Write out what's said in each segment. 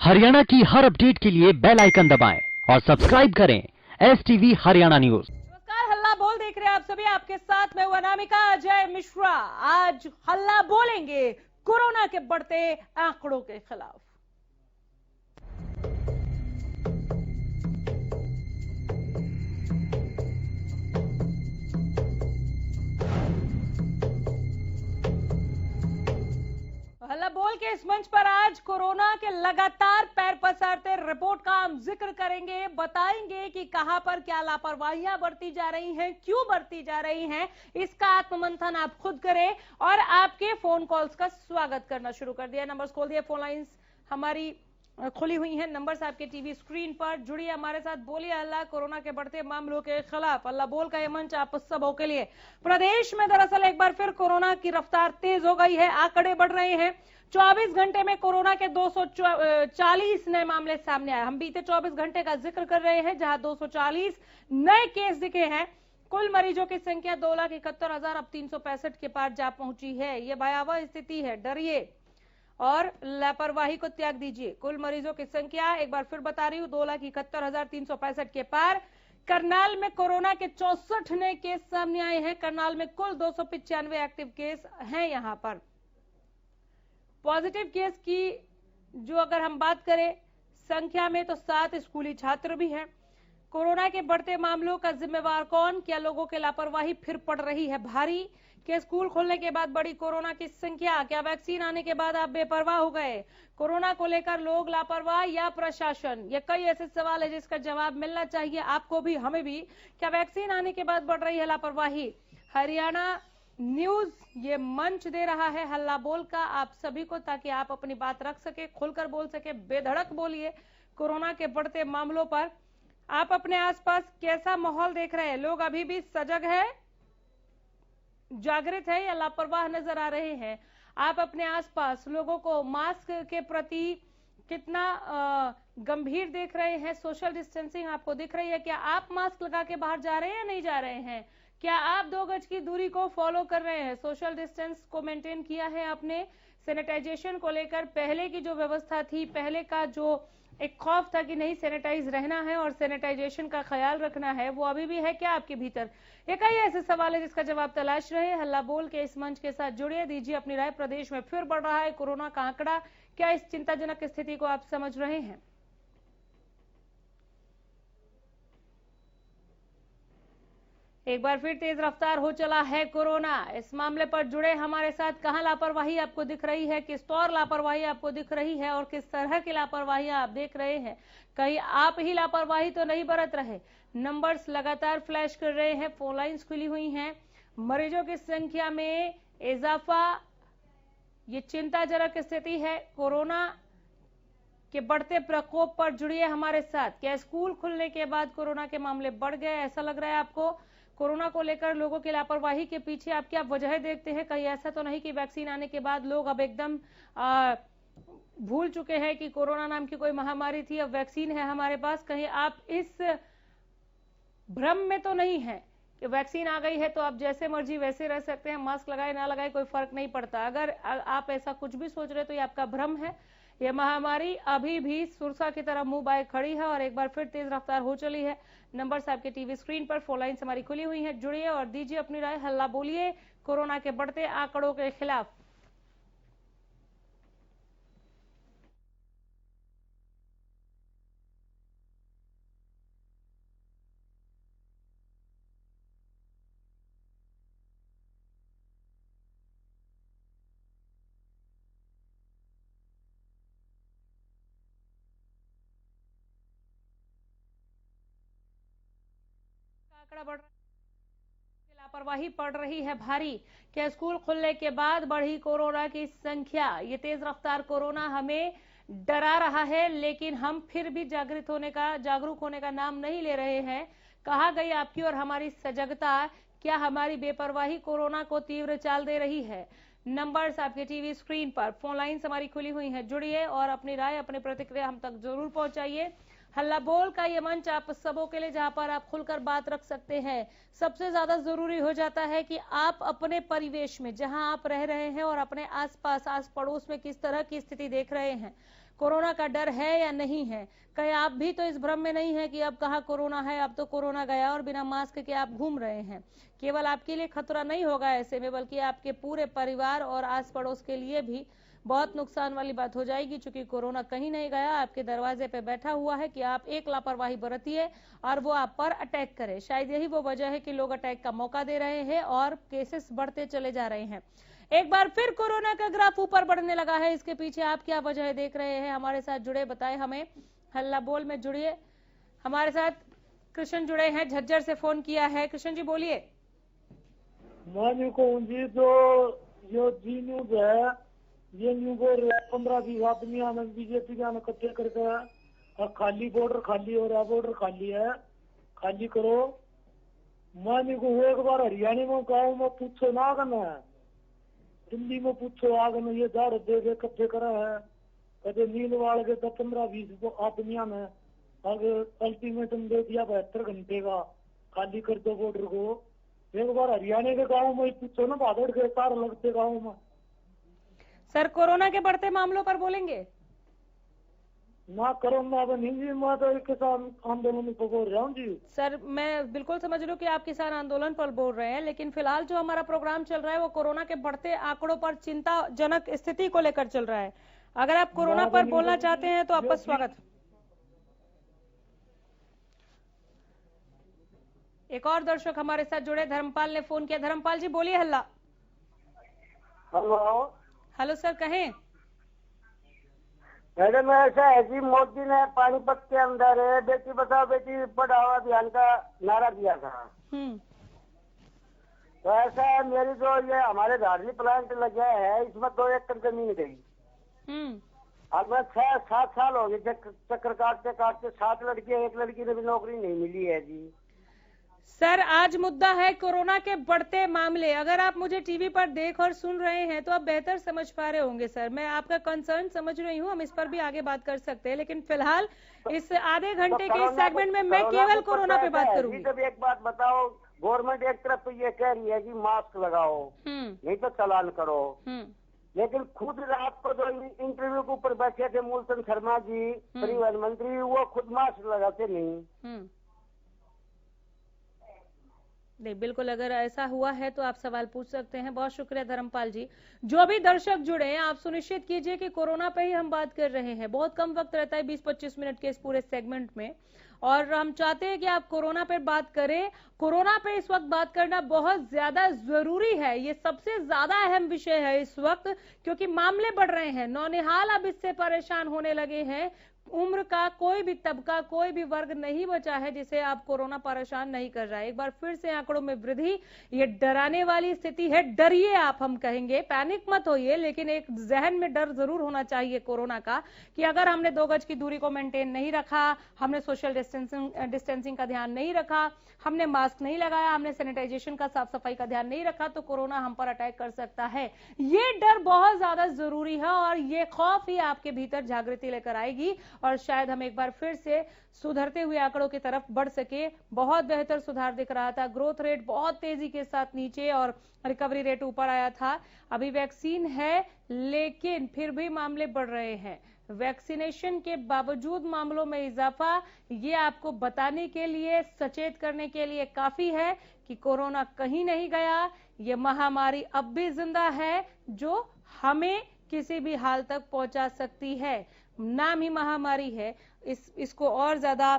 हरियाणा की हर अपडेट के लिए बेल आइकन दबाएं और सब्सक्राइब करें STV हरियाणा न्यूज। नमस्कार, हल्ला बोल देख रहे हैं आप सभी। आपके साथ मैं हूं अनामिका अजय मिश्रा। आज हल्ला बोलेंगे कोरोना के बढ़ते आंकड़ों के खिलाफ। हल्ला बोल के इस मंच पर आज कोरोना के लगातार पैर पसारते रिपोर्ट का हम जिक्र करेंगे, बताएंगे कि कहां पर क्या लापरवाहियां बरती जा रही हैं, क्यों बरती जा रही हैं। इसका आत्ममंथन आप खुद करें और आपके फोन कॉल्स का स्वागत करना शुरू कर दिया। नंबर्स खोल दिए, फोन लाइंस हमारी खुली हुई हैं। नंबर्स आपके टीवी स्क्रीन पर। जुड़िए हमारे साथ, बोलिए हल्ला कोरोना के बढ़ते मामलों के खिलाफ। हल्ला बोल का यह मंच आप सबों के लिए। प्रदेश में दरअसल एक बार फिर कोरोना की रफ्तार तेज हो गई है, आंकड़े बढ़ रहे हैं। 24 घंटे में कोरोना के 240 नए मामले सामने आए। हम बीते 24 घंटे का जिक्र कर रहे हैं, जहां 240 नए केस दिखे हैं। कुल मरीजों की संख्या 2,71,000 अब 365 के पार जा पहुंची है। यह भयावह स्थिति है, डरिए और लापरवाही को त्याग दीजिए। कुल मरीजों की संख्या एक बार फिर बता रही हूं, 2,71,365 के पार। करनाल में कोरोना के 64 नए केस सामने आए हैं। करनाल में कुल 295 एक्टिव केस हैं। यहां पर पॉजिटिव केस की जो अगर हम बात करें संख्या में, तो 7 स्कूली छात्र भी हैं। कोरोना के बढ़ते मामलों का जिम्मेवार कौन? क्या लोगों की लापरवाही फिर पड़ रही है भारी? कि स्कूल खुलने के बाद बढ़ी कोरोना की संख्या? क्या वैक्सीन आने के बाद आप बेपरवाह हो गए? कोरोना को लेकर लोग लापरवाह या प्रशासन? ये कई ऐसे सवाल है जिसका जवाब मिलना चाहिए आपको भी, हमें भी। क्या वैक्सीन आने के बाद बढ़ रही है लापरवाही? हरियाणा न्यूज ये मंच दे रहा है हल्ला बोल का आप सभी को, ताकि आप अपनी बात रख सके, खुलकर बोल सके, बेधड़क बोलिए कोरोना के बढ़ते मामलों पर। आप अपने आसपास कैसा माहौल देख रहे हैं? लोग अभी भी सजग है, जागृत है, या लापरवाह नजर आ रहे हैं? आप अपने आसपास लोगों को मास्क के प्रति कितना गंभीर देख रहे हैं? सोशल डिस्टेंसिंग आपको दिख रही है? क्या आप मास्क लगा के बाहर जा रहे हैं या नहीं जा रहे हैं? क्या आप 2 गज की दूरी को फॉलो कर रहे हैं? सोशल डिस्टेंस को मेंटेन किया है आपने? सैनिटाइजेशन को लेकर पहले की जो व्यवस्था थी, पहले का जो एक खौफ था कि नहीं सैनिटाइज रहना है और सैनिटाइजेशन का ख्याल रखना है, वो अभी भी है क्या आपके भीतर? ये कई ऐसे सवाल है जिसका जवाब तलाश रहे। हल्ला बोल के इस मंच के साथ जुड़िए, दीजिए अपनी राय। प्रदेश में फिर बढ़ रहा है कोरोना का आंकड़ा, क्या इस चिंताजनक स्थिति को आप समझ रहे हैं? एक बार फिर तेज रफ्तार हो चला है कोरोना। इस मामले पर जुड़े हमारे साथ, कहां लापरवाही आपको दिख रही है, किस तौर लापरवाही आपको दिख रही है और किस तरह की लापरवाही आप देख रहे हैं? कहीं आप ही लापरवाही तो नहीं बरत रहे? नंबर्स लगातार फ्लैश कर रहे हैं, फोन लाइंस खुली हुई हैं। मरीजों की संख्या में इजाफा, ये चिंताजनक स्थिति है। कोरोना के बढ़ते प्रकोप पर जुड़िए हमारे साथ। क्या स्कूल खुलने के बाद कोरोना के मामले बढ़ गए, ऐसा लग रहा है आपको? कोरोना को लेकर लोगों की लापरवाही के पीछे आप क्या वजह देखते हैं? कहीं ऐसा तो नहीं कि वैक्सीन आने के बाद लोग अब एकदम भूल चुके हैं कि कोरोना नाम की कोई महामारी थी, अब वैक्सीन है हमारे पास? कहीं आप इस भ्रम में तो नहीं है कि वैक्सीन आ गई है तो आप जैसे मर्जी वैसे रह सकते हैं, मास्क लगाए ना लगाए कोई फर्क नहीं पड़ता? अगर आप ऐसा कुछ भी सोच रहे तो ये आपका भ्रम है। यह महामारी अभी भी सुरसा की तरह मुंह बाए खड़ी है और एक बार फिर तेज रफ्तार हो चली है। नंबर्स आपके टीवी स्क्रीन पर, फोन लाइन्स हमारी खुली हुई हैं। जुड़िए और दीजिए अपनी राय। हल्ला बोलिए कोरोना के बढ़ते आंकड़ों के खिलाफ। आंकड़ा बढ़ रहा है, लापरवाही पड़ रही है भारी। क्या स्कूल खुलने के बाद बढ़ी कोरोना की संख्या? ये तेज रफ्तार कोरोना हमें डरा रहा है, लेकिन हम फिर भी जागरूक होने का नाम नहीं ले रहे हैं। कहाँ गई आपकी और हमारी सजगता? क्या हमारी बेपरवाही कोरोना को तीव्र चाल दे रही है? नंबर्स आपके टीवी स्क्रीन पर, फोन लाइन्स हमारी खुली हुई हैं। जुड़िए और अपनी राय, अपनी प्रतिक्रिया हम तक जरूर पहुंचाइए। हल्ला बोल का ये मंच आप सबों के लिए, जहां पर आप खुलकर बात रख सकते हैं। सबसे ज्यादा जरूरी हो जाता है कि आप अपने परिवेश में जहां आप रह रहे हैं और अपने आसपास आस पड़ोस में किस तरह की स्थिति देख रहे हैं, कोरोना का डर है या नहीं है। कहीं आप भी तो इस भ्रम में नहीं है कि अब कहाँ कोरोना है, अब तो कोरोना गया और बिना मास्क के आप घूम रहे हैं। केवल आपके लिए खतरा नहीं होगा ऐसे में, बल्कि आपके पूरे परिवार और आस पड़ोस के लिए भी बहुत नुकसान वाली बात हो जाएगी, क्योंकि कोरोना कहीं नहीं गया, आपके दरवाजे पे बैठा हुआ है कि आप एक लापरवाही बरतिए और वो आप पर अटैक करे। शायद यही वो वजह है कि लोग अटैक का मौका दे रहे हैं और केसेस बढ़ते चले जा रहे हैं। एक बार फिर कोरोना का ग्राफ ऊपर बढ़ने लगा है, इसके पीछे आप क्या वजह देख रहे हैं? हमारे साथ जुड़े, बताएं हमें। हल्ला बोल में जुड़िए। हमारे साथ कृष्ण जुड़े हैं, झज्जर से फोन किया है। कृष्ण जी बोलिए। मैं कहूँ जी, जो यो जी न्यूज है, ये न्यूज 15-20 आदमी बीजेपी के इकट्ठे करके और खाली बॉर्डर खाली हो रहा, बॉर्डर खाली है, खाली करो। मैं कहूँ एक बार हरियाणा में गाँव में पूछो ना, करना दिल्ली में पूछो आगे में, ये दार दे इकट्ठे करा है, कदे नीलवाड़ के 15-20 आदमिया में आगे अल्टीमेटम दे दिया 72 घंटे का, खाली कर दो बॉर्डर को। एक बार हरियाणा के गाँव में पूछो ना, भागड़ के तार लगते गाँव में। सर कोरोना के बढ़ते मामलों पर बोलेंगे ना कोरोना नहीं जी, मैं तो किसान आंदोलन पर बोल रहा हूँ जी। सर मैं बिल्कुल समझ रही हूँ कि आप किसान आंदोलन पर बोल रहे हैं, लेकिन फिलहाल जो हमारा प्रोग्राम चल रहा है वो कोरोना के बढ़ते आंकड़ों पर चिंताजनक स्थिति को लेकर चल रहा है। अगर आप कोरोना पर बोलना चाहते हैं तो आपका स्वागत। एक और दर्शक हमारे साथ जुड़े, धर्मपाल ने फोन किया। धर्मपाल जी बोलिए। हल्ला। हेलो। हेलो सर, कहें। मैडम ऐसा है कि मोदी ने पानीपत के अंदर बेटी बचाओ बेटी पढ़ाओ अभियान का नारा दिया था। तो ऐसा है, मेरी जो ये हमारे धार्मिक प्लांट लगे है, इसमें 2 एकड़ जमीन गई। अब मैं 6-7 साल हो गए चक्कर काटते काटते, 7 लड़कियां, 1 लड़की ने भी नौकरी नहीं मिली है जी। सर आज मुद्दा है कोरोना के बढ़ते मामले। अगर आप मुझे टीवी पर देख और सुन रहे हैं तो आप बेहतर समझ पा रहे होंगे। सर मैं आपका कंसर्न समझ रही हूँ, हम इस पर भी आगे बात कर सकते हैं, लेकिन फिलहाल इस आधे घंटे के सेगमेंट में मैं केवल कोरोना पे बात करूंगी। जब एक बात बताओ, गवर्नमेंट एक तरफ तो ये कह रही है कि मास्क लगाओ, नहीं तो चालान करो, लेकिन खुद रात को जो इंटरव्यू के ऊपर बैठे थे मूलचंद शर्मा जी परिवहन मंत्री, वो खुद मास्क लगाते नहीं। नहीं, बिल्कुल अगर ऐसा हुआ है तो आप सवाल पूछ सकते हैं। बहुत शुक्रिया धर्मपाल जी। जो भी दर्शक जुड़े हैं, आप सुनिश्चित कीजिए कि कोरोना पे ही हम बात कर रहे हैं। बहुत कम वक्त रहता है 20-25 मिनट के इस पूरे सेगमेंट में, और हम चाहते हैं कि आप कोरोना पे बात करें। कोरोना पे इस वक्त बात करना बहुत ज्यादा जरूरी है, ये सबसे ज्यादा अहम विषय है इस वक्त, क्योंकि मामले बढ़ रहे हैं। नौनिहाल अब इससे परेशान होने लगे हैं। उम्र का कोई भी तबका, कोई भी वर्ग नहीं बचा है जिसे आप कोरोना परेशान नहीं कर रहा है। एक बार फिर से आंकड़ों में वृद्धि, ये डराने वाली स्थिति है। डरिए आप, हम कहेंगे पैनिक मत होइए, लेकिन एक जहन में डर जरूर होना चाहिए कोरोना का, कि अगर हमने 2 गज की दूरी को मेंटेन नहीं रखा, हमने सोशल डिस्टेंसिंग का ध्यान नहीं रखा, हमने मास्क नहीं लगाया, हमने सैनिटाइजेशन का, साफ सफाई का ध्यान नहीं रखा, तो कोरोना हम पर अटैक कर सकता है। ये डर बहुत ज्यादा जरूरी है और ये खौफ ही आपके भीतर जागृति लेकर आएगी और शायद हम एक बार फिर से सुधरते हुए आंकड़ों की तरफ बढ़ सके। बहुत बेहतर सुधार दिख रहा था, ग्रोथ रेट बहुत तेजी के साथ नीचे और रिकवरी रेट ऊपर आया था। अभी वैक्सीन है लेकिन फिर भी मामले बढ़ रहे हैं। वैक्सीनेशन के बावजूद मामलों में इजाफा, ये आपको बताने के लिए, सचेत करने के लिए काफी है कि कोरोना कहीं नहीं गया। ये महामारी अब भी जिंदा है, जो हमें किसी भी हाल तक पहुंचा सकती है। नाम ही महामारी है, इसको और ज्यादा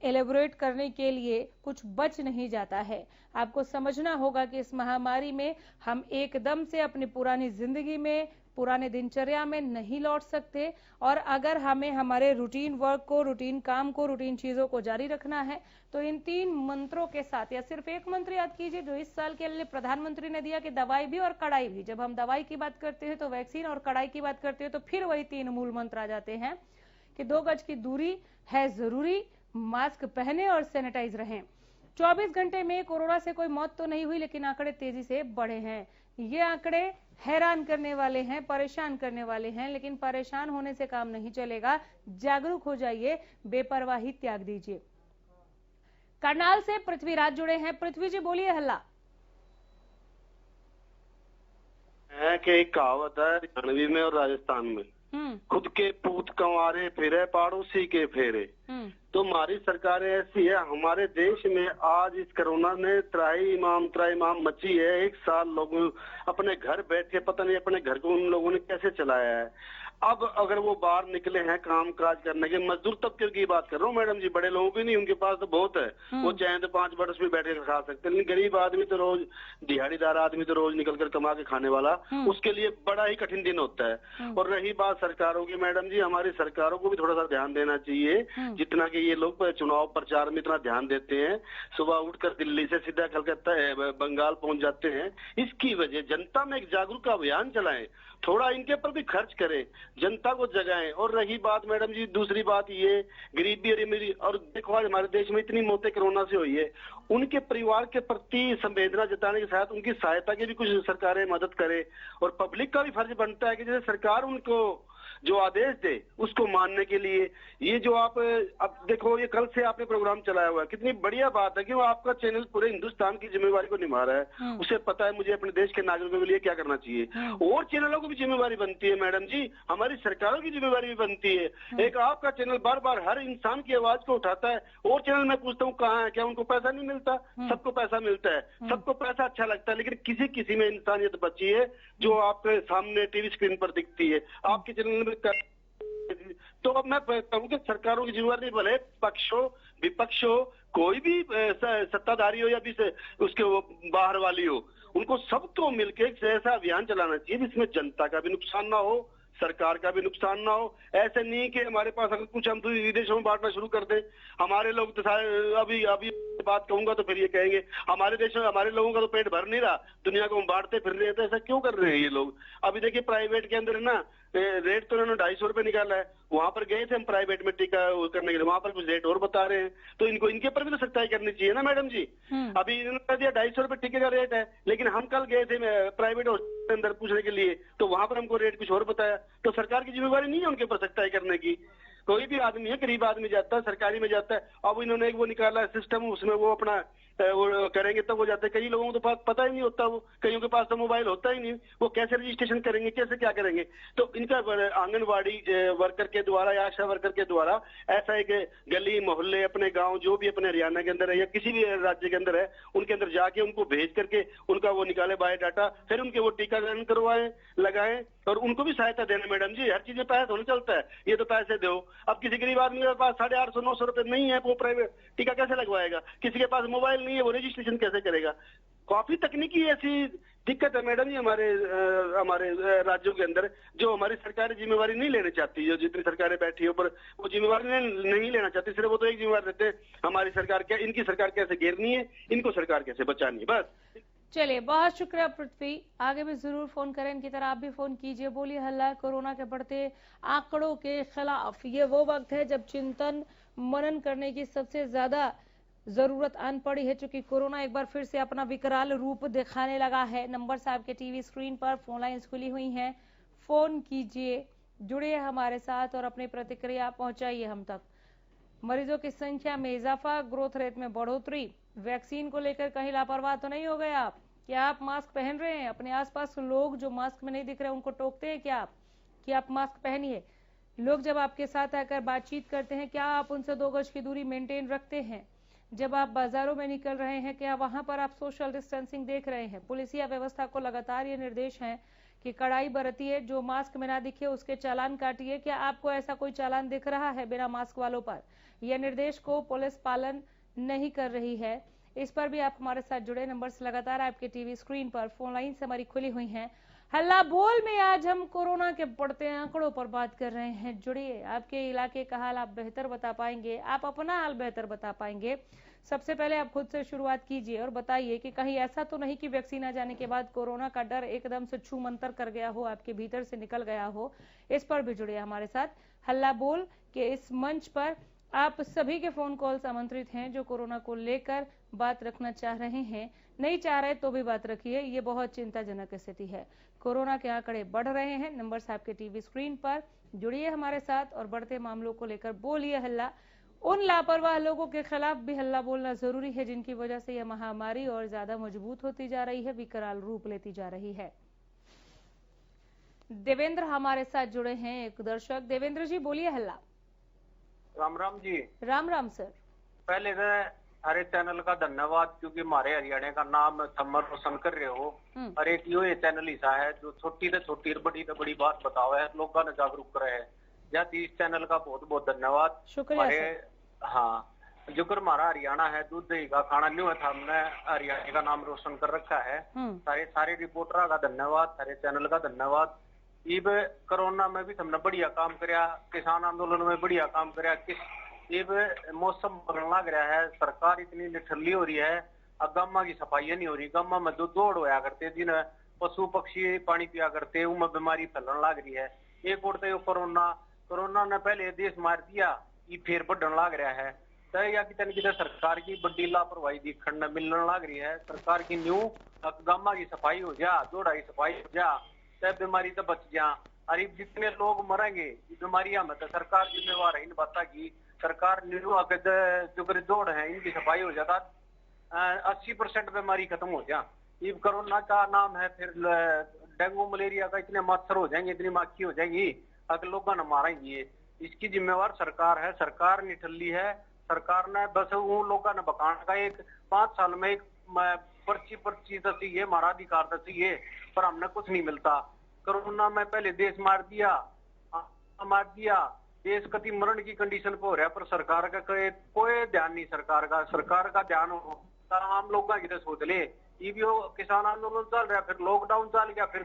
एलेबोरेट करने के लिए कुछ बच नहीं जाता है। आपको समझना होगा कि इस महामारी में हम एकदम से अपनी पुरानी जिंदगी में, पुराने दिनचर्या में नहीं लौट सकते, और अगर हमें हमारे रूटीन वर्क को, रूटीन काम को, रूटीन चीजों को जारी रखना है तो इन 3 मंत्रों के साथ, या सिर्फ एक मंत्र याद कीजिए जो इस साल के लिए प्रधानमंत्री ने दिया कि दवाई भी और कड़ाई भी। जब हम दवाई की बात करते हैं तो वैक्सीन, और कड़ाई की बात करते हैं तो फिर वही 3 मूल मंत्र आ जाते हैं कि 2 गज की दूरी है जरूरी, मास्क पहने और सैनिटाइज रहें। 24 घंटे में कोरोना से कोई मौत तो नहीं हुई, लेकिन आंकड़े तेजी से बढ़े हैं। ये आंकड़े हैरान करने वाले हैं, परेशान करने वाले हैं, लेकिन परेशान होने से काम नहीं चलेगा। जागरूक हो जाइए, बेपरवाही त्याग दीजिए। करनाल से पृथ्वीराज जुड़े हैं। पृथ्वी जी बोलिए। हल्ला है कि एक कहावत है हरियाणवी में और राजस्थान में, खुद के पूत कंवारे फिरे पड़ोसी के फेरे। तो हमारी सरकारें ऐसी है, हमारे देश में आज इस कोरोना ने त्राही इमाम मची है। 1 साल लोग अपने घर बैठे, पता नहीं अपने घर को उन लोगों ने कैसे चलाया है। अब अगर वो बाहर निकले हैं काम काज करने के, मजदूर तबके की बात कर रहा हूँ मैडम जी, बड़े लोगों की नहीं, उनके पास तो बहुत है, वो चाहे तो 5 बरस भी बैठ कर खा सकते हैं। लेकिन गरीब आदमी तो रोज, दिहाड़ीदार आदमी तो रोज निकल कर कमा के खाने वाला, उसके लिए बड़ा ही कठिन दिन होता है। और रही बात सरकारों की मैडम जी, हमारी सरकारों को भी थोड़ा सा ध्यान देना चाहिए। जितना कि ये लोग चुनाव प्रचार में इतना ध्यान देते हैं, सुबह उठकर दिल्ली से सीधा कलकत्ता बंगाल पहुंच जाते हैं। इसकी वजह जनता में एक जागरूकता अभियान चलाएं, थोड़ा इनके पर भी खर्च करें, जनता को जगाएं। और रही बात मैडम जी, दूसरी बात ये गरीबी और अमीरी, और देखो आज हमारे देश में इतनी मौतें कोरोना से हुई है, उनके परिवार के प्रति संवेदना जताने के साथ उनकी सहायता की भी कुछ सरकारें मदद करें। और पब्लिक का भी फर्ज बनता है कि जैसे सरकार उनको जो आदेश दे उसको मानने के लिए। ये जो आप अब देखो, ये कल से आपने प्रोग्राम चलाया हुआ है, कितनी बढ़िया बात है कि वो आपका चैनल पूरे हिंदुस्तान की जिम्मेवारी को निभा रहा है। उसे पता है मुझे अपने देश के नागरिकों के लिए क्या करना चाहिए। और चैनलों को भी जिम्मेवारी बनती है मैडम जी, हमारी सरकारों की जिम्मेवारी भी बनती है। एक आपका चैनल बार बार हर इंसान की आवाज को उठाता है, और चैनल मैं पूछता हूँ कहाँ है, क्या उनको पैसा नहीं मिलता? सबको पैसा मिलता है, सबको पैसा अच्छा लगता है, लेकिन किसी किसी में इंसानियत बची है जो आपके सामने टीवी स्क्रीन पर दिखती है। आपके चैनल में तो अब मैं कहूँ कि सरकारों की जिम्मेवारी, भले पक्ष हो विपक्ष हो, कोई भी सत्ताधारी हो या भी उसके बाहर वाली हो, उनको सबको मिलकर एक ऐसा अभियान चलाना चाहिए जिसमें जनता का भी नुकसान ना हो, सरकार का भी नुकसान ना हो। ऐसे नहीं कि हमारे पास अगर कुछ हम तो विदेशों में बांटना शुरू कर दें। हमारे लोग तो अभी बात कहूंगा तो फिर ये कहेंगे हमारे देश में हमारे लोगों का तो पेट भर नहीं रहा, दुनिया को हम बांटते फिर रहे हैं। तो ऐसा क्यों कर रहे हैं ये लोग? अभी देखिए प्राइवेट के अंदर ना रेट तो उन्होंने 250 रुपए निकाला है, वहां पर गए थे हम प्राइवेट में टीका करने के लिए, वहां पर कुछ रेट और बता रहे हैं। तो इनको इनके ऊपर भी तो सख्ताई करनी चाहिए ना मैडम जी। अभी इन्होंने कह दिया 250 रुपए टीके का रेट है, लेकिन हम कल गए थे प्राइवेट हॉस्पिटल के अंदर पूछने के लिए, तो वहां पर हमको रेट कुछ और बताया। तो सरकार की जिम्मेवारी नहीं है उनके ऊपर सख्ताई करने की। कोई भी आदमी है, गरीब आदमी जाता है सरकारी में जाता है, अब इन्होंने एक वो निकाला है सिस्टम, उसमें वो अपना वो करेंगे तब वो जाते हैं। कई लोगों को तो पता ही नहीं होता, वो कईयों के पास तो मोबाइल होता ही नहीं, वो कैसे रजिस्ट्रेशन करेंगे, कैसे क्या करेंगे? तो इनका आंगनबाड़ी वर्कर के द्वारा या आशा वर्कर के द्वारा ऐसा एक गली मोहल्ले अपने गांव जो भी अपने हरियाणा के अंदर है या किसी भी राज्य के अंदर है, उनके अंदर जाके उनको भेज करके उनका वो निकाले बायोडाटा, फिर उनके वो टीकाकरण करवाएं, लगाएं, और उनको भी सहायता देना। मैडम जी हर चीज में पैसा थोड़ी चलता है, ये तो पैसे दो। अब किसी गरीब आदमी के पास 850-900 रुपए नहीं है, वो प्राइवेट टीका कैसे लगवाएगा? किसी के पास मोबाइल नहीं है, वो रजिस्ट्रेशन कैसे करेगा? काफी तकनीकी ऐसी दिक्कत है मैडम जी हमारे राज्यों के अंदर, जो हमारी सरकार जिम्मेवारी नहीं लेना चाहती। जो जितनी सरकारें बैठी हो पर वो जिम्मेवारी नहीं लेना चाहती, सिर्फ वो तो एक जिम्मेवारी देते हैं, हमारी सरकार क्या, इनकी सरकार कैसे घेरनी है, इनको सरकार कैसे बचानी है, बस। चलिए बहुत शुक्रिया पृथ्वी, आगे भी जरूर फोन करें, इनकी तरह आप भी फोन कीजिए। बोलिए हल्ला कोरोना के बढ़ते आंकड़ों के खिलाफ। ये वो वक्त है जब चिंतन मनन करने की सबसे ज्यादा जरूरत आन पड़ी है, चूंकि कोरोना एक बार फिर से अपना विकराल रूप दिखाने लगा है। नंबर आपके टीवी स्क्रीन पर, फोन लाइन्स खुली हुई हैं, फोन कीजिए, जुड़िए हमारे साथ और अपनी प्रतिक्रिया पहुंचाइए हम तक। मरीजों की संख्या में इजाफा, ग्रोथ रेट में बढ़ोतरी, वैक्सीन को लेकर कहीं लापरवाह तो नहीं हो गए आप? क्या आप मास्क पहन रहे हैं? अपने आसपास लोग जो मास्क में नहीं दिख रहे उनको टोकते हैं क्या आप कि आप मास्क पहनिए? लोग जब आपके साथ आकर बातचीत करते हैं, क्या आप उनसे 2 गज की दूरी मेंटेन रखते हैं? जब आप बाजारों में निकल रहे हैं, क्या वहां पर आप सोशल डिस्टेंसिंग देख रहे हैं? पुलिसिया व्यवस्था को लगातार ये निर्देश हैं कि कड़ाई बरतिए, जो मास्क में ना दिखे उसके चालान काटिए। क्या आपको ऐसा कोई चालान दिख रहा है बिना मास्क वालों पर? यह निर्देश को पुलिस पालन नहीं कर रही है। इस पर भी आप हमारे साथ जुड़े। नंबर्स लगातार आपके टीवी स्क्रीन पर, फोन लाइन से हमारी खुली हुई हैं। हल्ला बोल में आज हम कोरोना के बढ़ते आंकड़ों पर बात कर रहे हैं। जुड़िए, आपके इलाके का हाल आप बेहतर बता पाएंगे, आप अपना हाल बेहतर बता पाएंगे। सबसे पहले आप खुद से शुरुआत कीजिए और बताइए कि कहीं ऐसा तो नहीं कि वैक्सीन आ जाने के बाद कोरोना का डर एकदम से छू मंतर कर गया हो, आपके भीतर से निकल गया हो। इस पर भी जुड़िए हमारे साथ। हल्ला बोल के इस मंच पर आप सभी के फोन कॉल्स आमंत्रित हैं जो कोरोना को लेकर बात रखना चाह रहे हैं। नहीं चाह रहे तो भी बात रखिए, ये बहुत चिंताजनक स्थिति है। कोरोना के आंकड़े बढ़ रहे हैं। नंबर्स आपके टीवी स्क्रीन पर, जुड़िए हमारे साथ और बढ़ते मामलों को लेकर बोलिए हल्ला। उन लापरवाह लोगों के खिलाफ भी हल्ला बोलना जरूरी है जिनकी वजह से यह महामारी और ज्यादा मजबूत होती जा रही है, विकराल रूप लेती जा रही है। देवेंद्र हमारे साथ जुड़े हैं, एक दर्शक। देवेंद्र जी बोलिए हल्ला। राम राम जी। राम राम सर। पहले तो हरे चैनल का धन्यवाद, क्योंकि हमारे हरियाणा का नाम समर रोशन कर रहे हो। और एक ये चैनल ऐसा है जो छोटी से छोटी बड़ी से बड़ी बात बताओ है, लोगों ने जागरूक करे है। इस चैनल का बहुत बहुत धन्यवाद। शुक्रिया। हाँ, जो कर हमारा हरियाणा है, दूध दही का खाना नहीं हुआ था, हमने हरियाणा का नाम रोशन कर रखा है। सारे रिपोर्टर का धन्यवाद, सारे चैनल का धन्यवाद। इब कोरोना में भी हमने बढ़िया काम कराया, किसान आंदोलन में बढ़िया काम कराया। इब मौसम बदलने लग रहा है, सरकार इतनी निठल्ली हो रही है, अब गामा की सफाई नहीं हो रही। गामा में जो दौड़ होया करते, जिन पशु पक्षी पानी पिया करते, उनमें बीमारी फैलने लग रही है। एक और तो कोरोना ने पहले देश मार दिया, ये फिर बढ़ने लग रहा है। तो या कितने सरकार की बड़ी लापरवाही दिखने मिलने लग रही है। सरकार की न्यू गामा की सफाई हो जा, दौड़ा की सफाई हो जा, तब बीमारी तो बच जा। अरे जितने लोग मरेंगे बीमारियां में तो सरकार जिम्मेवार है इन बातों की। सरकार जो दौड़ है इनकी सफाई हो जाता, 80% बीमारी खत्म हो जा। ये कोरोना का नाम है, फिर डेंगू मलेरिया का इतने मच्छर हो जाएंगे, इतनी माखी हो जाएंगी, अगर लोगों ने मारेंगे। इसकी जिम्मेवार सरकार है। सरकार निठल्ली है। सरकार ने बस उन लोगों ने बकान का एक 5 साल में एक पर्ची दसी है, हमारा अधिकार दसी है, पर हमने कुछ नहीं मिलता। कोरोना में पहले देश मार दिया, देश कति मरण की कंडीशन पे हो रहा है, पर सरकार का कोई ध्यान नहीं। सरकार का ध्यान हो आम लोगों की सोच ले। ये भी किसान आंदोलन चल रहा है, फिर लॉकडाउन चल गया, फिर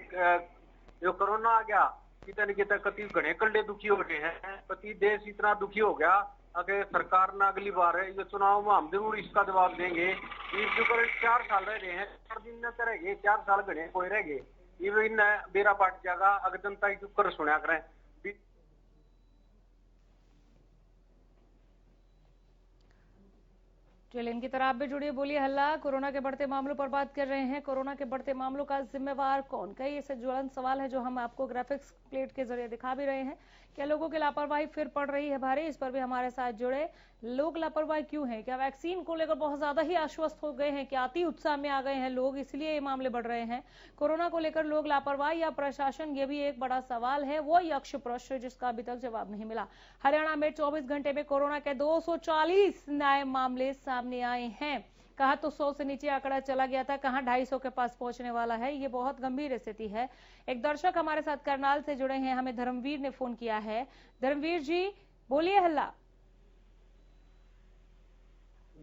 जो कोरोना आ गया, कितने कति घने कल्ले दुखी हो रहे हैं, कति देश इतना दुखी हो गया। अगर सरकार ने अगली बार ये चुनाव में हम जरूर इसका जवाब देंगे। ये जो 4 साल रह रहे हैं, 4 दिन न करेंगे, 4 साल घने कोई रह गए, ये इन बेरा पाट जाएगा। अगर जनता की कर सुना करें। चलिए इनकी तरह आप भी जुड़िए, बोलिए हल्ला। कोरोना के बढ़ते मामलों पर बात कर रहे हैं। कोरोना के बढ़ते मामलों का जिम्मेवार कौन? कई ऐसे ज्वलंत सवाल है जो हम आपको ग्राफिक्स प्लेट के जरिए दिखा भी रहे हैं। क्या लोगों की लापरवाही फिर पड़ रही है भारी? इस पर भी हमारे साथ जुड़े। लोग लापरवाही क्यों है? क्या वैक्सीन को लेकर बहुत ज्यादा ही आश्वस्त हो गए हैं? क्या अति उत्साह में आ गए हैं लोग, इसलिए ये मामले बढ़ रहे हैं? कोरोना को लेकर लोग लापरवाही या प्रशासन, ये भी एक बड़ा सवाल है। वो यक्ष प्रश्न जिसका अभी तक जवाब नहीं मिला। हरियाणा में 24 घंटे में कोरोना के 240 नए मामले सामने आए हैं। कहा तो 100 से नीचे आंकड़ा चला गया था, कहां 250 के पास पहुंचने वाला है। ये बहुत गंभीर स्थिति है। एक दर्शक हमारे साथ करनाल से जुड़े हैं, हमें धर्मवीर ने फोन किया है। धर्मवीर जी बोलिए हल्ला।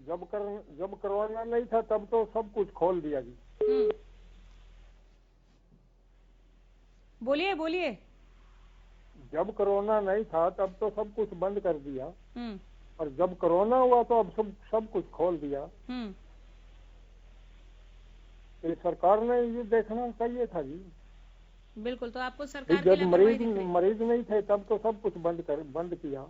जब कोरोना नहीं था तब तो सब कुछ खोल दिया जी। बोलिए। जब कोरोना नहीं था तब तो सब कुछ बंद कर दिया, और जब कोरोना हुआ तो अब सब कुछ खोल दिया। तो सरकार ने ये देखना चाहिए था जी। बिल्कुल। तो आपको सरकार जब मरीज नहीं थे तब तो सब कुछ बंद किया।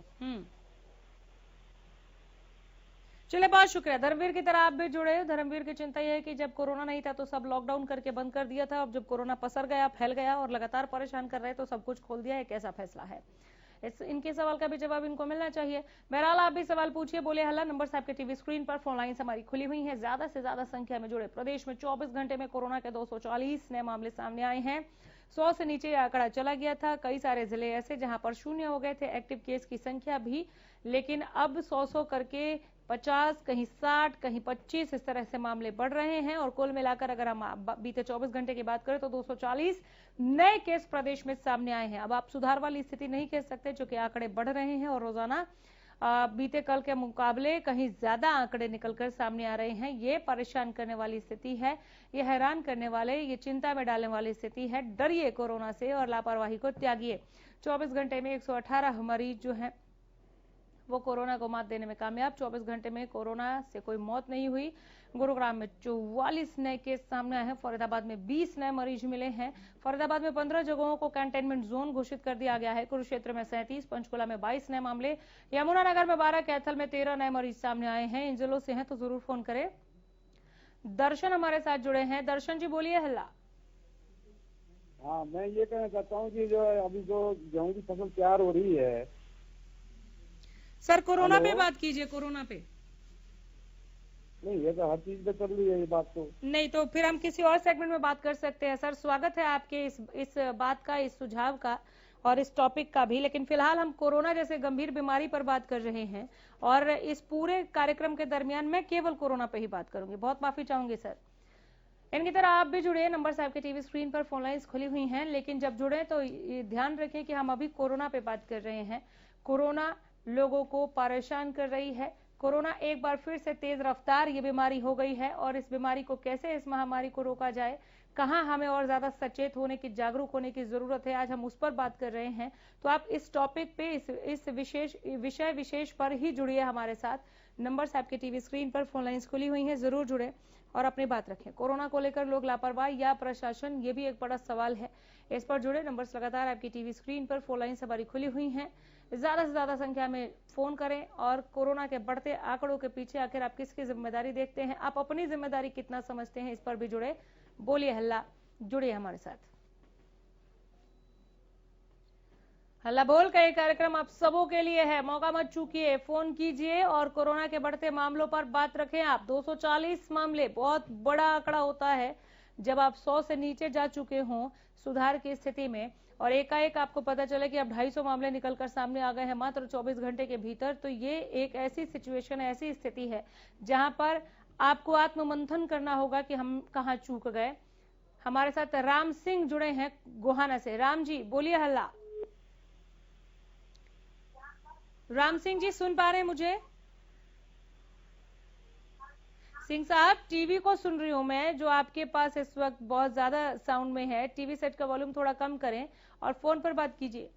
चलिए बहुत शुक्रिया। धर्मवीर की तरह आप भी जुड़े। धर्मवीर की चिंता यह है कि जब कोरोना नहीं था तो सब लॉकडाउन करके बंद कर दिया था, अब जब कोरोना पसर गया, फैल गया और लगातार परेशान कर रहे तो सब कुछ खोल दिया है। कैसा फैसला है? इनके सवाल का भी जवाब इनको मिलना चाहिए। बहरहाल आप भी सवाल पूछिए, बोले हल्ला। नंबर आपके टीवी स्क्रीन पर, फोन लाइन हमारी खुली हुई है। ज्यादा से ज्यादा संख्या में जुड़े। प्रदेश में 24 घंटे में कोरोना के 240 नए मामले सामने आए हैं। 100 से नीचे आंकड़ा चला गया था। कई सारे जिले ऐसे जहां पर शून्य हो गए थे एक्टिव केस की संख्या भी, लेकिन अब 100 करके 50, कहीं 60, कहीं 25 इस तरह से मामले बढ़ रहे हैं। और कुल मिलाकर अगर हम बीते 24 घंटे की बात करें तो 240 नए केस प्रदेश में सामने आए हैं। अब आप सुधार वाली स्थिति नहीं कह सकते, क्योंकि आंकड़े बढ़ रहे हैं और रोजाना बीते कल के मुकाबले कहीं ज्यादा आंकड़े निकलकर सामने आ रहे हैं। ये परेशान करने वाली स्थिति है, ये हैरान करने वाले, ये चिंता में डालने वाली स्थिति है। डरिए कोरोना से और लापरवाही को त्यागिए। 24 घंटे में 118 मरीज जो है वो कोरोना को मात देने में कामयाब। 24 घंटे में कोरोना से कोई मौत नहीं हुई। गुरुग्राम में 44 नए केस सामने आए हैं। फरीदाबाद में 20 नए मरीज मिले हैं। फरीदाबाद में 15 जगहों को कंटेनमेंट जोन घोषित कर दिया गया है। कुरुक्षेत्र में 37, पंचकुला में 22 नए मामले, यमुनानगर में 12, कैथल में 13 नए मरीज सामने आए हैं। इन जिलों से हैं तो जरूर फोन करें। दर्शन हमारे साथ जुड़े हैं। दर्शन जी बोलिए। हल्ला। हाँ, मैं ये कहना चाहता हूँ कि जो अभी जो गेहूं की फसल तैयार हो रही है। सर कोरोना पे बात कीजिए। कोरोना पे नहीं, ये तो हर चीज पे चल रही है ये बात तो। नहीं तो फिर हम किसी और सेगमेंट में बात कर सकते हैं। सर स्वागत है आपके इस बात का, इस सुझाव का और इस टॉपिक का भी, लेकिन फिलहाल हम कोरोना जैसे गंभीर बीमारी पर बात कर रहे हैं और इस पूरे कार्यक्रम के दरमियान मैं केवल कोरोना पे ही बात करूंगी। बहुत माफी चाहूंगी सर। इनकी तरह आप भी जुड़े। नंबर साहब के टीवी स्क्रीन पर फोन लाइंस खुली हुई हैं, लेकिन जब जुड़े तो ये ध्यान रखें कि हम अभी कोरोना पे बात कर रहे हैं। कोरोना लोगों को परेशान कर रही है। कोरोना एक बार फिर से तेज रफ्तार ये बीमारी हो गई है और इस बीमारी को कैसे, इस महामारी को रोका जाए, कहां हमें और ज्यादा सचेत होने की, जागरूक होने की जरूरत है, आज हम उस पर बात कर रहे हैं। तो आप इस टॉपिक पे, इस विषय विशेष पर ही जुड़िए हमारे साथ। नंबर आपके टीवी स्क्रीन पर फोन लाइंस खुली हुई हैं, जरूर जुड़े और अपनी बात रखें। कोरोना को लेकर लोग लापरवाह या प्रशासन, ये भी एक बड़ा सवाल है। इस पर जुड़े। नंबर्स लगातार आपकी टीवी स्क्रीन पर फोन लाइंस हमारी खुली हुई हैं। ज्यादा से ज्यादा संख्या में फोन करें और कोरोना के बढ़ते आंकड़ों के पीछे आखिर आप किसकी जिम्मेदारी देखते हैं, आप अपनी जिम्मेदारी कितना समझते हैं, इस पर भी जुड़े। बोलिए हल्ला, जुड़िए हमारे साथ। हल्ला बोल का ये कार्यक्रम आप सबों के लिए है, मौका मत चूकिए। फोन कीजिए और कोरोना के बढ़ते मामलों पर बात रखें आप। 240 मामले बहुत बड़ा आंकड़ा होता है जब आप 100 से नीचे जा चुके हों सुधार की स्थिति में और एकाएक आपको पता चले कि अब 250 मामले निकलकर सामने आ गए हैं मात्र 24 घंटे के भीतर। तो ये एक ऐसी सिचुएशन है, ऐसी स्थिति है जहां पर आपको आत्ममंथन करना होगा कि हम कहां चूक गए। हमारे साथ राम सिंह जुड़े हैं गोहाना से। राम जी बोलिए हल्ला। राम सिंह जी सुन पा रहे हैं मुझे? सिंह साहब टीवी को सुन रही हूं मैं, जो आपके पास इस वक्त बहुत ज्यादा साउंड में है। टीवी सेट का वॉल्यूम थोड़ा कम करें और फोन पर बात कीजिए।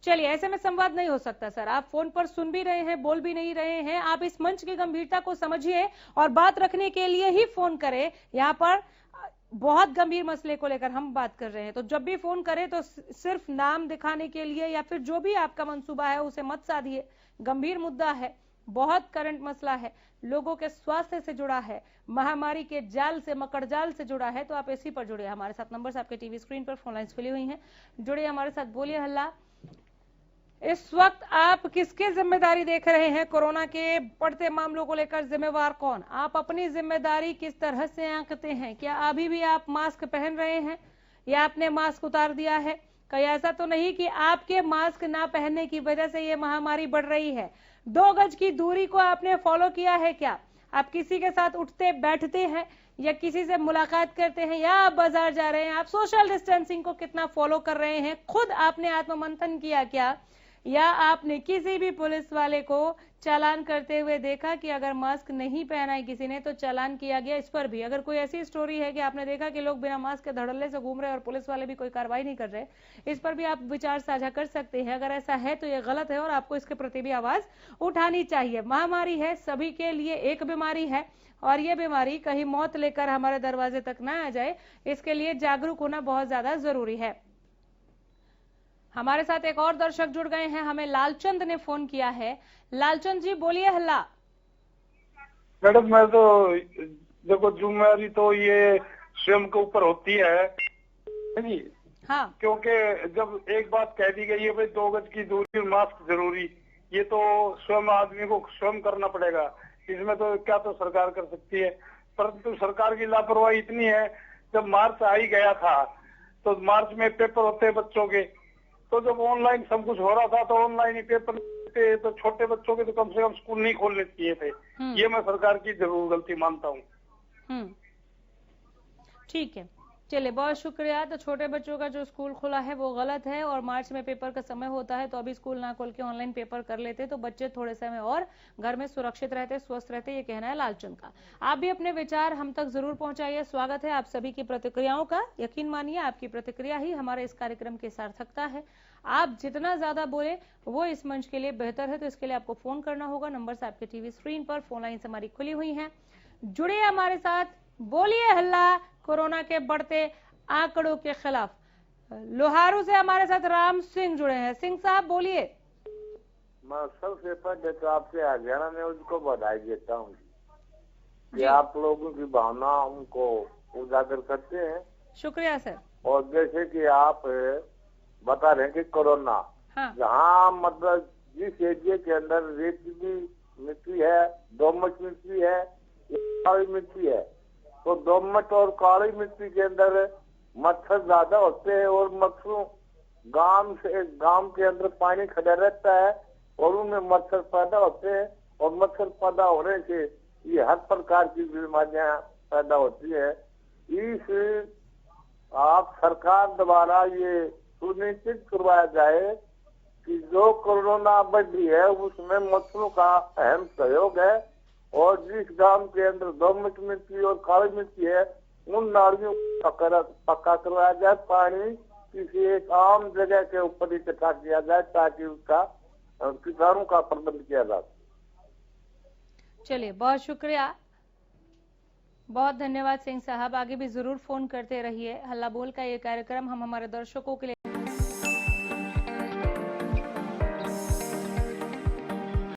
चलिए, ऐसे में संवाद नहीं हो सकता सर। आप फोन पर सुन भी रहे हैं, बोल भी नहीं रहे हैं। आप इस मंच की गंभीरता को समझिए और बात रखने के लिए ही फोन करें। यहाँ पर बहुत गंभीर मसले को लेकर हम बात कर रहे हैं, तो जब भी फोन करें तो सिर्फ नाम दिखाने के लिए या फिर जो भी आपका मंसूबा है उसे मत साधिए। गंभीर मुद्दा है, बहुत करंट मसला है, लोगों के स्वास्थ्य से जुड़ा है, महामारी के जाल से, मकड़ जाल से जुड़ा है। तो आप इसी पर जुड़े हमारे साथ। नंबर आपके टीवी स्क्रीन पर, फोन लाइंस खुली हुई हैं, जुड़े हमारे साथ। बोलिए हल्ला। इस वक्त आप किसकी जिम्मेदारी देख रहे हैं? कोरोना के बढ़ते मामलों को लेकर जिम्मेवार कौन? आप अपनी जिम्मेदारी किस तरह से आंकते हैं? क्या अभी भी आप मास्क पहन रहे हैं या आपने मास्क उतार दिया है? कहीं ऐसा तो नहीं कि आपके मास्क ना पहनने की वजह से ये महामारी बढ़ रही है? 2 गज की दूरी को आपने फॉलो किया है क्या? आप किसी के साथ उठते बैठते हैं या किसी से मुलाकात करते हैं या आप बाजार जा रहे हैं, आप सोशल डिस्टेंसिंग को कितना फॉलो कर रहे हैं? खुद आपने आत्ममंथन किया क्या? या आपने किसी भी पुलिस वाले को चालान करते हुए देखा कि अगर मास्क नहीं पहना है किसी ने तो चालान किया गया? इस पर भी अगर कोई ऐसी स्टोरी है कि आपने देखा कि लोग बिना मास्क के धड़ल्ले से घूम रहे हैं और पुलिस वाले भी कोई कार्रवाई नहीं कर रहे, इस पर भी आप विचार साझा कर सकते हैं। अगर ऐसा है तो ये गलत है और आपको इसके प्रति भी आवाज उठानी चाहिए। महामारी है, सभी के लिए एक बीमारी है और ये बीमारी कहीं मौत लेकर हमारे दरवाजे तक ना आ जाए, इसके लिए जागरूक होना बहुत ज्यादा जरूरी है। हमारे साथ एक और दर्शक जुड़ गए हैं, हमें लालचंद ने फोन किया है। लालचंद जी बोलिए हल्ला। मैडम, मैं तो देखो, जिम्मेदारी तो ये स्वयं के ऊपर होती है जी। हाँ, क्योंकि जब एक बात कह दी गई है भाई 2 गज की दूरी, मास्क जरूरी, ये तो स्वयं आदमी को स्वयं करना पड़ेगा। इसमें तो क्या तो सरकार कर सकती है, परंतु सरकार की लापरवाही इतनी है। जब मार्च आ ही गया था तो मार्च में पेपर होते हैं बच्चों के, तो जब ऑनलाइन सब कुछ हो रहा था तो ऑनलाइन ही पेपर थे, तो छोटे बच्चों के तो कम से कम स्कूल नहीं खोलने चाहिए थे। ये मैं सरकार की जरूर गलती मानता हूँ। ठीक है, चलिए, बहुत शुक्रिया। तो छोटे बच्चों का जो स्कूल खुला है वो गलत है, और मार्च में पेपर का समय होता है, तो अभी स्कूल ना खोल के ऑनलाइन पेपर कर लेते तो बच्चे थोड़े समय और घर में सुरक्षित रहते, स्वस्थ रहते। ये कहना है लालचंद का। आप भी अपने विचार हम तक जरूर पहुंचाइए। स्वागत है आप सभी की प्रतिक्रियाओं का। यकीन मानिए, आपकी प्रतिक्रिया ही हमारे इस कार्यक्रम की सार्थकता है। आप जितना ज्यादा बोले वो इस मंच के लिए बेहतर है। तो इसके लिए आपको फोन करना होगा। नंबर आपके टीवी स्क्रीन पर, फोन लाइन हमारी खुली हुई है। जुड़िए हमारे साथ, बोलिए हल्ला कोरोना के बढ़ते आंकड़ों के खिलाफ। लोहारू से हमारे साथ राम सिंह जुड़े हैं। सिंह साहब बोलिए। मैं सबसे पहले तो आपसे हरियाणा न्यूज को बधाई देता हूँ कि आप लोगों की भावनाओं को उजागर करते हैं। शुक्रिया सर। और जैसे कि आप बता रहे हैं कि कोरोना, हाँ। जहाँ मतलब जिस एरिया के अंदर रेतीली मिट्टी है, दोमट मिट्टी है, काली मिट्टी है, तो दोमट और काली मिट्टी के अंदर मच्छर ज्यादा होते हैं, और मच्छरों गांव के अंदर पानी खड़ा रहता है और उनमें मच्छर पैदा होते हैं, और मच्छर पैदा होने से ये हर प्रकार की बीमारियां पैदा होती है। इस आप सरकार द्वारा ये सुनिश्चित करवाया जाए कि जो कोरोना बढ़ी है उसमें मच्छरों का अहम सहयोग है, और जिस गांव के अंदर दोमट मिट्टी और काली मिट्टी है उन नालियों को पक्का करवाया जाए, पानी किसी एक आम जगह के ऊपर इकट्ठा किया जाए ताकि उसका कीटाणु का प्रबंध किया जा सके। चलिए, बहुत शुक्रिया, बहुत धन्यवाद सिंह साहब। आगे भी जरूर फोन करते रहिए। हल्ला बोल का ये कार्यक्रम हम हमारे दर्शकों के लिए